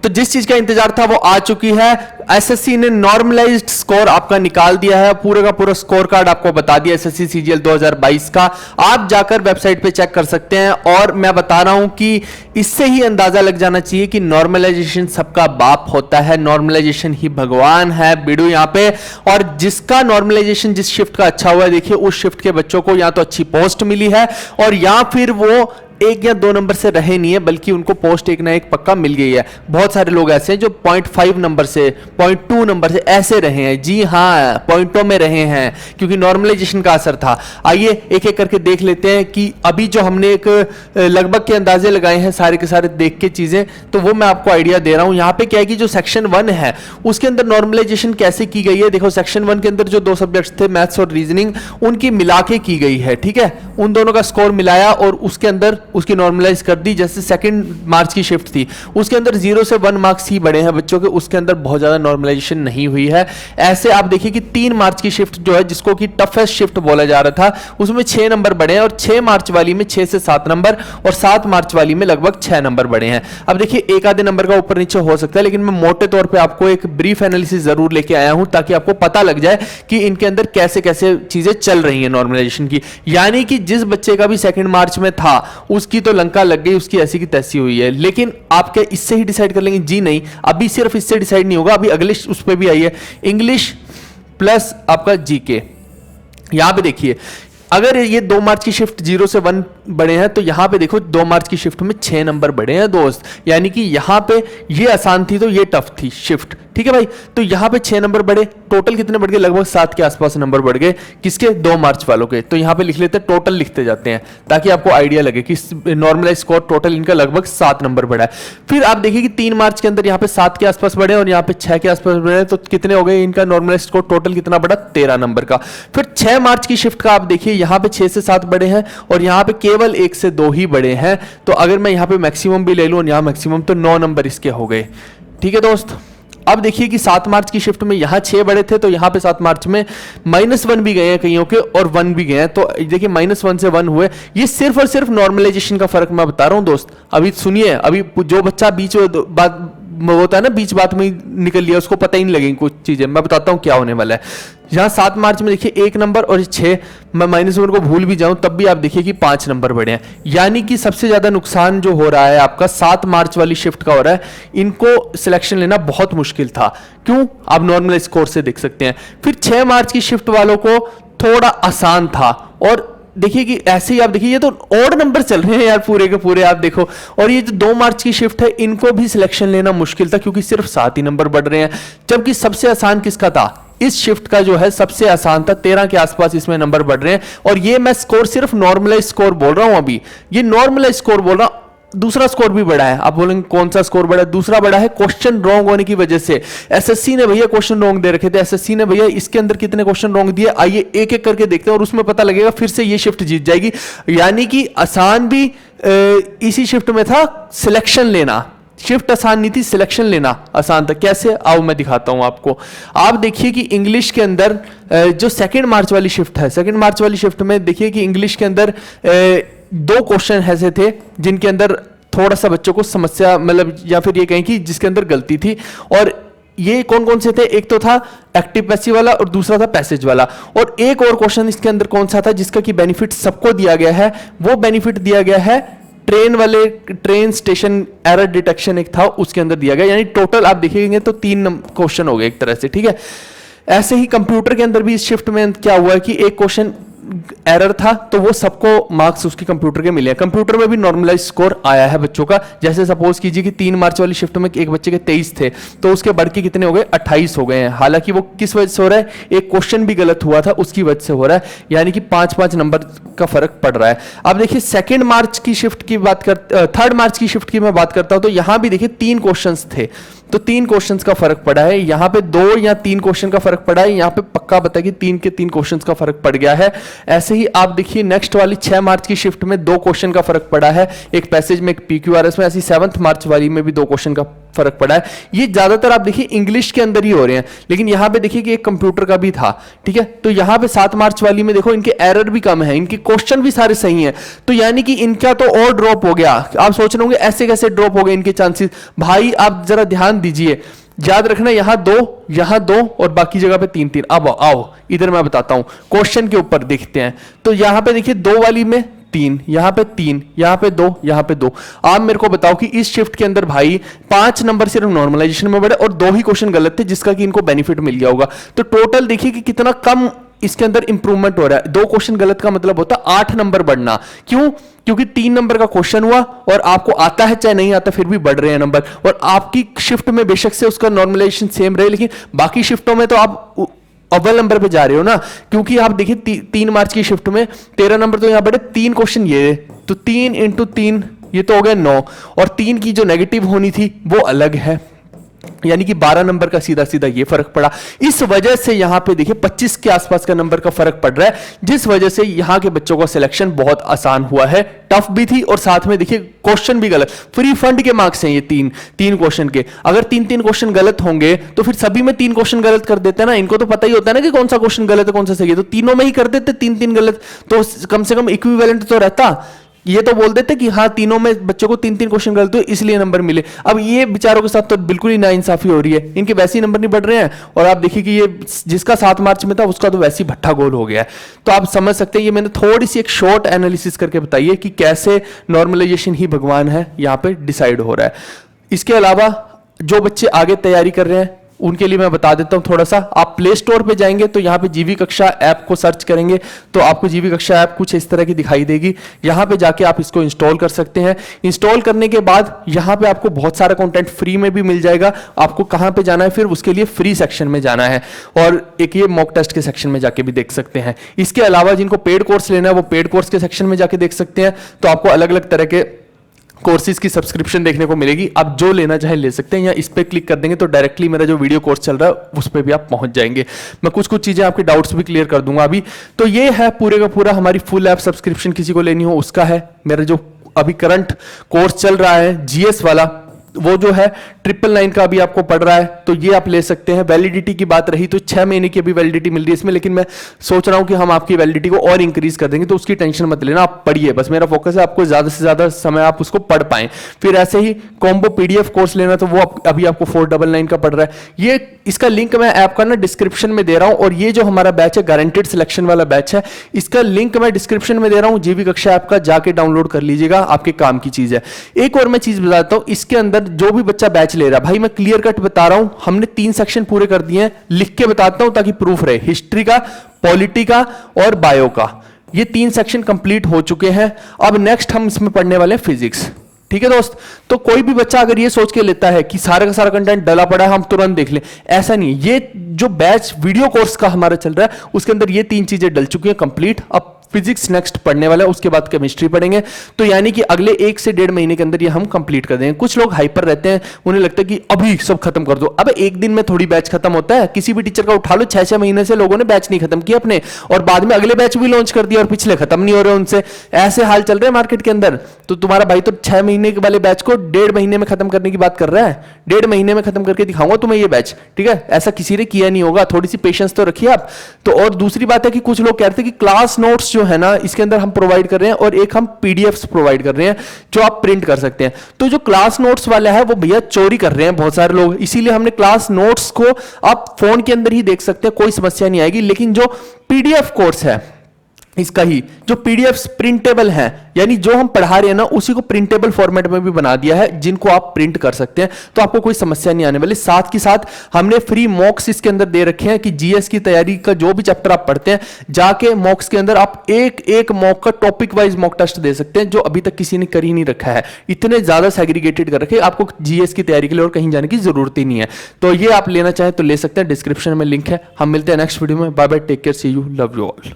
तो जिस चीज का इंतजार था वो आ चुकी है। एसएससी ने नॉर्मलाइज्ड स्कोर आपका निकाल दिया है, पूरे का पूरा स्कोर कार्ड आपको बता दिया एसएससी सीजीएल 2022 का। आप जाकर वेबसाइट पे चेक कर सकते हैं और मैं बता रहा हूं कि इससे ही अंदाजा लग जाना चाहिए कि नॉर्मलाइजेशन सबका बाप होता है, नॉर्मलाइजेशन ही भगवान है बिडू यहाँ पे। और जिसका नॉर्मलाइजेशन जिस शिफ्ट का अच्छा हुआ है, देखिए उस शिफ्ट के बच्चों को या तो अच्छी पोस्ट मिली है और या फिर वो 1 या 2 नंबर से रहे नहीं है, बल्कि उनको पोस्ट एक ना एक पक्का मिल गई है। बहुत सारे लोग ऐसे हैं जो 0.5 नंबर से 0.2 नंबर से ऐसे रहे हैं। जी हाँ, पॉइंटों में रहे हैं क्योंकि नॉर्मलाइजेशन का असर था। आइए एक एक करके देख लेते हैं कि अभी जो हमने एक लगभग के अंदाजे लगाए हैं सारे के सारे देख के चीजें, तो वो मैं आपको आइडिया दे रहा हूं। यहाँ पे क्या है कि जो सेक्शन 1 है उसके अंदर नॉर्मलाइजेशन कैसे की गई है। देखो सेक्शन 1 के अंदर जो 2 सब्जेक्ट्स थे मैथ्स और रीजनिंग, उनकी मिला के की गई है, ठीक है। उन दोनों का स्कोर मिलाया और उसके अंदर उसकी नॉर्मलाइज कर दी। जैसे 2 मार्च की शिफ्ट थी उसके अंदर 0 से 1 मार्क्स ही बढ़े हैं बच्चों के, उसके अंदर बहुत ज्यादा नॉर्मलाइजेशन नहीं हुई है। ऐसे आप देखिए कि 3 मार्च की शिफ्ट जो है जिसको कि टफेस्ट शिफ्ट बोला जा रहा था, उसमें 6 नंबर बढ़े हैं और 6 मार्च वाली में 6 से 7 नंबर और 7 मार्च वाली में लगभग 6 नंबर बढ़े हैं। अब देखिए एक आधे नंबर का ऊपर नीचे हो सकता है, लेकिन मैं मोटे तौर पर आपको एक ब्रीफ एनालिसिस जरूर लेके आया हूं ताकि आपको पता लग जाए कि इनके अंदर कैसे कैसे चीजें चल रही है नॉर्मलाइजेशन की। यानी कि जिस बच्चे का भी 2 मार्च में था उसकी तो लंका लग गई, उसकी ऐसी की तैसी हुई है। लेकिन आप क्या इससे ही डिसाइड कर लेंगे? जी नहीं, अभी सिर्फ इससे डिसाइड नहीं होगा, अभी अगले उस पर भी आई है इंग्लिश प्लस आपका जीके। यहां पे देखिए अगर ये 2 मार्च की शिफ्ट 0 से 1 बढ़े हैं तो यहां पे देखो 2 मार्च की शिफ्ट में 6 नंबर बढ़े हैं दोस्त। यानी कि यहां पे ये आसान थी तो ये टफ थी शिफ्ट, ठीक है भाई। तो यहां पे 6 नंबर बढ़े, टोटल कितने बढ़ गए? लगभग 7 के आसपास नंबर बढ़ गए। किसके? 2 मार्च वालों के। तो यहां पे लिख लेते हैं, टोटल लिखते जाते हैं ताकि आपको आइडिया लगे कि नॉर्मलाइज स्कोर टोटल इनका लगभग 7 नंबर बढ़ा है। फिर आप देखिए कि 3 मार्च के अंदर यहां पे 7 के आसपास बढ़े और यहां पे 6 के आसपास बढ़े, तो कितने हो गए इनका नॉर्मलाइज स्कोर टोटल कितना बढ़ा? 13 नंबर का। फिर 6 मार्च की शिफ्ट का आप देखिए यहां पे 6 से 7 बढ़े हैं और यहां पे केवल 1 से 2 ही बढ़े हैं। तो अगर मैं यहां पे मैक्सिमम भी ले लूं और यहां मैक्सिमम, तो 9 नंबर इसके हो गए, ठीक है दोस्त। अब देखिए कि 7 मार्च की शिफ्ट में यहां 6 बढ़े थे तो यहां पे 7 मार्च में -1 भी गए हैं कईयों के और 1 भी गए हैं। तो देखिए -1 से 1 हुए। ये सिर्फ और सिर्फ नॉर्मलाइजेशन का फर्क मैं बता रहा हूं दोस्त। अभी सुनिए, अभी जो बच्चा बीच बात होता है ना, बीच बात में निकल लिया, उसको पता ही नहीं लगेगी कुछ चीजें। मैं बताता हूं क्या होने वाला है। यहां 7 मार्च में देखिए 1 नंबर और 6, मैं -1 को भूल भी जाऊं तब भी आप देखिए कि 5 नंबर बढ़े हैं। यानी कि सबसे ज्यादा नुकसान जो हो रहा है आपका 7 मार्च वाली शिफ्ट का हो रहा है। इनको सिलेक्शन लेना बहुत मुश्किल था। क्यों? आप नॉर्मल स्कोर से देख सकते हैं। फिर 6 मार्च की शिफ्ट वालों को थोड़ा आसान था और देखिए कि ऐसे ही आप देखिए ये तो ऑड नंबर चल रहे हैं यार पूरे के पूरे, आप देखो। और ये जो 2 मार्च की शिफ्ट है इनको भी सिलेक्शन लेना मुश्किल था क्योंकि सिर्फ 7 ही नंबर बढ़ रहे हैं। जबकि सबसे आसान किसका था? इस शिफ्ट का जो है सबसे आसान था, 13 के आसपास इसमें नंबर बढ़ रहे हैं। और ये मैं स्कोर सिर्फ नॉर्मलाइज स्कोर बोल रहा हूं, अभी ये नॉर्मलाइज स्कोर बोल रहा हूं। दूसरा स्कोर भी बढ़ा है। आप बोलेंगे कौन सा स्कोर बढ़ा है? दूसरा बढ़ा है क्वेश्चन रॉन्ग होने की वजह से। एसएससी ने भैया क्वेश्चन रॉन्ग दे रखे थे। एसएससी ने भैया इसके अंदर कितने क्वेश्चन रॉन्ग दिए, आइए एक एक करके देखते हैं और उसमें पता लगेगा। फिर से ये शिफ्ट जीत जाएगी। यानी कि आसान भी इसी शिफ्ट में था, सिलेक्शन लेना। शिफ्ट आसान नहीं थी, सिलेक्शन लेना आसान था। कैसे? आओ मैं दिखाता हूं आपको। आप देखिए कि इंग्लिश के अंदर जो 2 मार्च वाली शिफ्ट है, 2 मार्च वाली शिफ्ट में देखिए कि इंग्लिश के अंदर 2 क्वेश्चन ऐसे थे जिनके अंदर थोड़ा सा बच्चों को समस्या, मतलब या फिर ये कहें कि जिसके अंदर गलती थी। और ये कौन कौन से थे? एक तो था एक्टिव पैसिव वाला और दूसरा था पैसेज वाला। और एक और क्वेश्चन इसके अंदर कौन सा था जिसका कि बेनिफिट सबको दिया गया है? वो बेनिफिट दिया गया है ट्रेन स्टेशन एरर डिटेक्शन एक था, उसके अंदर दिया गया। यानी टोटल आप देखेंगे तो 3 क्वेश्चन हो गए एक तरह से, ठीक है। ऐसे ही कंप्यूटर के अंदर भी इस शिफ्ट में क्या हुआ है कि एक क्वेश्चन एरर था तो वो सबको मार्क्स उसके कंप्यूटर के मिले हैं। कंप्यूटर में भी नॉर्मलाइज स्कोर आया है बच्चों का। जैसे सपोज कीजिए कि 3 मार्च वाली शिफ्ट में एक बच्चे के 23 थे तो उसके बढ़ के कितने हो गए? 28 हो गए हैं। हालांकि वो किस वजह से हो रहा है? एक क्वेश्चन भी गलत हुआ था उसकी वजह से हो रहा है। यानी कि 5-5 नंबर का फर्क पड़ रहा है। अब देखिए 2 मार्च की शिफ्ट की बात कर 3 मार्च की शिफ्ट की मैं बात करता हूं तो यहां भी देखिए 3 क्वेश्चंस थे तो 3 क्वेश्चंस का फर्क पड़ा है। यहां पे 2 या 3 क्वेश्चन का फर्क पड़ा है। यहां पे पक्का पता है कि 3 के 3 क्वेश्चंस का फर्क पड़ गया है। ऐसे ही आप देखिए नेक्स्ट वाली 6 मार्च की शिफ्ट में 2 क्वेश्चन का फर्क पड़ा है, एक पैसेज में एक पीक्यूआरएस में। ऐसी 7 मार्च वाली में भी 2 क्वेश्चन का फर्क पड़ा है। ये ज्यादातर आप देखिए इंग्लिश के अंदर ही हो रहे हैं, लेकिन यहां पे देखिए कि एक कंप्यूटर का भी था, ठीक है। तो यहां पे 7 मार्च वाली में देखो इनके एरर भी कम है, इनके क्वेश्चन भी सारे सही हैं, तो यानी कि इनका तो और ड्रॉप हो गया। आप सोच रहे होंगे ऐसे कैसे ड्रॉप हो गए इनके चांसेस। भाई आप जरा ध्यान दीजिए, याद रखना यहां 2 और बाकी जगह पे 3-3। अब आओ इधर मैं बताता हूं, क्वेश्चन के ऊपर देखते हैं। तो यहां पे देखिए 2 वाली में 3, यहां पे 3, यहां पे 2, यहां पे 2। आप मेरे को बताओ कि इस शिफ्ट के अंदर भाई 5 नंबर सिर्फ नॉर्मलाइजेशन में बढ़े और 2 ही क्वेश्चन गलत थे, जिसका कि इनको बेनिफिट मिल गया होगा। तो टोटल देखिए कि कितना कम इसके अंदर इंप्रूवमेंट हो रहा है। 2 क्वेश्चन गलत का मतलब होता है 8 नंबर बढ़ना। क्यों? क्योंकि 3 नंबर का क्वेश्चन हुआ और आपको आता है चाहे नहीं आता, फिर भी बढ़ रहे हैं नंबर। और आपकी शिफ्ट में बेशक से उसका नॉर्मलाइजेशन सेम रहे, लेकिन बाकी शिफ्टों में तो आप अव्वल नंबर पे जा रहे हो ना। क्योंकि आप देखिए 3 मार्च की शिफ्ट में 13 नंबर तो यहां बढ़े, 3 क्वेश्चन ये, तो 3 × 3 ये तो हो गया 9, और 3 की जो नेगेटिव होनी थी वो अलग है, यानी कि 12 नंबर का सीधा सीधा ये फर्क पड़ा। इस वजह से यहां पे देखिए 25 के आसपास का नंबर का फर्क पड़ रहा है, जिस वजह से यहां के बच्चों का सिलेक्शन बहुत आसान हुआ है। टफ भी थी और साथ में देखिए क्वेश्चन भी गलत, फ्री फंड के मार्क्स हैं ये 3 क्वेश्चन के। अगर 3 क्वेश्चन गलत होंगे तो फिर सभी में 3 क्वेश्चन गलत कर देते हैं ना। इनको तो पता ही होता है ना कि कौन सा क्वेश्चन गलत है कौन सा सही है, तो तीनों में ही कर देते 3 गलत, तो कम से कम इक्विवेलेंट तो रहता। ये तो बोल देते कि हाँ तीनों में बच्चों को 3 क्वेश्चन गलत हुए इसलिए नंबर मिले। अब ये बेचारों के साथ तो बिल्कुल ही नाइंसाफी हो रही है, इनके वैसे ही नंबर नहीं बढ़ रहे हैं, और आप देखिए कि ये जिसका 7 मार्च में था उसका तो वैसे ही भट्ठा गोल हो गया है। तो आप समझ सकते हैं, ये मैंने थोड़ी सी एक शॉर्ट एनालिसिस करके बताई है कि कैसे नॉर्मलाइजेशन ही भगवान है यहाँ पे डिसाइड हो रहा है। इसके अलावा जो बच्चे आगे तैयारी कर रहे हैं उनके लिए मैं बता देता हूं थोड़ा सा। आप प्ले स्टोर पे जाएंगे तो यहाँ पे जीवी कक्षा ऐप को सर्च करेंगे तो आपको जीवी कक्षा ऐप कुछ इस तरह की दिखाई देगी। यहाँ पे जाके आप इसको इंस्टॉल कर सकते हैं। इंस्टॉल करने के बाद यहाँ पे आपको बहुत सारा कंटेंट फ्री में भी मिल जाएगा। आपको कहाँ पे जाना है, फिर उसके लिए फ्री सेक्शन में जाना है, और एक ये मॉक टेस्ट के सेक्शन में जाके भी देख सकते हैं। इसके अलावा जिनको पेड कोर्स लेना है वो पेड कोर्स के सेक्शन में जाके देख सकते हैं। तो आपको अलग अलग तरह के कोर्सेज की सब्सक्रिप्शन देखने को मिलेगी। आप जो लेना चाहे ले सकते हैं, या इस पे क्लिक कर देंगे तो डायरेक्टली मेरा जो वीडियो कोर्स चल रहा है उस पे भी आप पहुंच जाएंगे। मैं कुछ चीजें आपके डाउट्स भी क्लियर कर दूंगा अभी। तो ये है पूरे का पूरा हमारी फुल ऐप सब्सक्रिप्शन, किसी को लेनी हो उसका है। मेरा जो अभी करंट कोर्स चल रहा है जीएस वाला, वो जो है 999 का अभी आपको पड़ रहा है, तो ये आप ले सकते हैं। वैलिडिटी की बात रही तो 6 महीने की अभी वैलिडिटी मिल रही है इसमें, लेकिन मैं सोच रहा हूं कि हम आपकी वैलिडिटी को और इंक्रीज कर देंगे, तो उसकी टेंशन मत लेना, आप पढ़िए बस। मेरा फोकस है आपको ज्यादा से ज्यादा समय आप उसको पढ़ पाएं। फिर ऐसे ही कॉम्बो पीडीएफ कोर्स लेना तो वो अभी आपको 499 का पड़ रहा है। ये इसका लिंक मैं ऐप का ना डिस्क्रिप्शन में दे रहा हूं, और ये जो हमारा बैच है गारंटेड सिलेक्शन वाला बैच है, इसका लिंक मैं डिस्क्रिप्शन में दे रहा हूं। जीवी कक्षा ऐप का जाके डाउनलोड कर लीजिएगा, आपके काम की चीज है। एक और मैं चीज बताता हूं, इसके अंदर जो भी बच्चा बैच ले रहा है, भाई मैं क्लियर कट बता रहा हूं, हमने 3 सेक्शन पूरे कर दिए हैं। लिख के बताता हूं ताकि प्रूफ रहे। हिस्ट्री का, पॉलिटी का और बायो का, ये 3 सेक्शन कंप्लीट हो चुके हैं। अब नेक्स्ट हम इसमें पढ़ने वाले हैं फिजिक्स। ठीक है दोस्त, तो कोई भी बच्चा अगर ये सोच के लेता है कि सारा का सारा कंटेंट डला पड़ा है हम तुरंत देख लें, ऐसा नहीं। ये जो बैच वीडियो कोर्स का हमारा चल रहा है उसके अंदर ये 3 चीजें डल चुकी हैं कंप्लीट। अब फिजिक्स नेक्स्ट पढ़ने वाला है, उसके बाद केमिस्ट्री पढ़ेंगे। तो यानी कि अगले 1 से 1.5 महीने के अंदर ये हम कंप्लीट कर देंगे। कुछ लोग हाइपर रहते हैं, उन्हें लगता है कि अभी सब खत्म कर दो। अब एक दिन में थोड़ी बैच खत्म होता है, किसी भी टीचर का उठा लो, 6-6 महीने से लोगों ने बैच नहीं खत्म किया अपने, और बाद में अगले बैच भी लॉन्च कर दिया और पिछले खत्म नहीं हो रहे उनसे। ऐसे हाल चल रहे हैं मार्केट के अंदर। तो तुम्हारा भाई तो 6 महीने वाले बैच को 1.5 महीने में खत्म करने की बात कर रहा है। 1.5 महीने में खत्म करके दिखाऊंगा तुम्हें ये बैच, ठीक है। ऐसा किसी ने किया नहीं होगा, थोड़ी सी पेशेंस तो रखिए आप। तो और दूसरी बात है कि कुछ लोग कहते हैं कि क्लास नोट्स जो है ना इसके अंदर हम प्रोवाइड कर रहे हैं, और एक हम पीडीएफ्स प्रोवाइड कर रहे हैं जो आप प्रिंट कर सकते हैं। तो जो क्लास नोट्स वाला है वो भैया चोरी कर रहे हैं बहुत सारे लोग, इसीलिए हमने क्लास नोट्स को आप फोन के अंदर ही देख सकते हैं, कोई समस्या नहीं आएगी। लेकिन जो पीडीएफ कोर्स है इसका ही, जो पीडीएफ्स प्रिंटेबल हैं, यानी जो हम पढ़ा रहे हैं ना उसी को प्रिंटेबल फॉर्मेट में भी बना दिया है, जिनको आप प्रिंट कर सकते हैं, तो आपको कोई समस्या नहीं आने वाली। साथ के साथ हमने फ्री मॉक्स इसके अंदर दे रखे हैं कि जीएस की तैयारी का जो भी चैप्टर आप पढ़ते हैं, जाके मॉक्स के अंदर आप एक मॉक का टॉपिक वाइज मॉक टेस्ट दे सकते हैं, जो अभी तक किसी ने कर ही नहीं रखा है। इतने ज्यादा सेग्रीगेटेड कर रखे, आपको जीएस की तैयारी के लिए और कहीं जाने की जरूरत ही नहीं है। तो ये आप लेना चाहें तो ले सकते हैं, डिस्क्रिप्शन में लिंक है। हम मिलते हैं नेक्स्ट वीडियो में। Bye bye, take care, see you, love you all.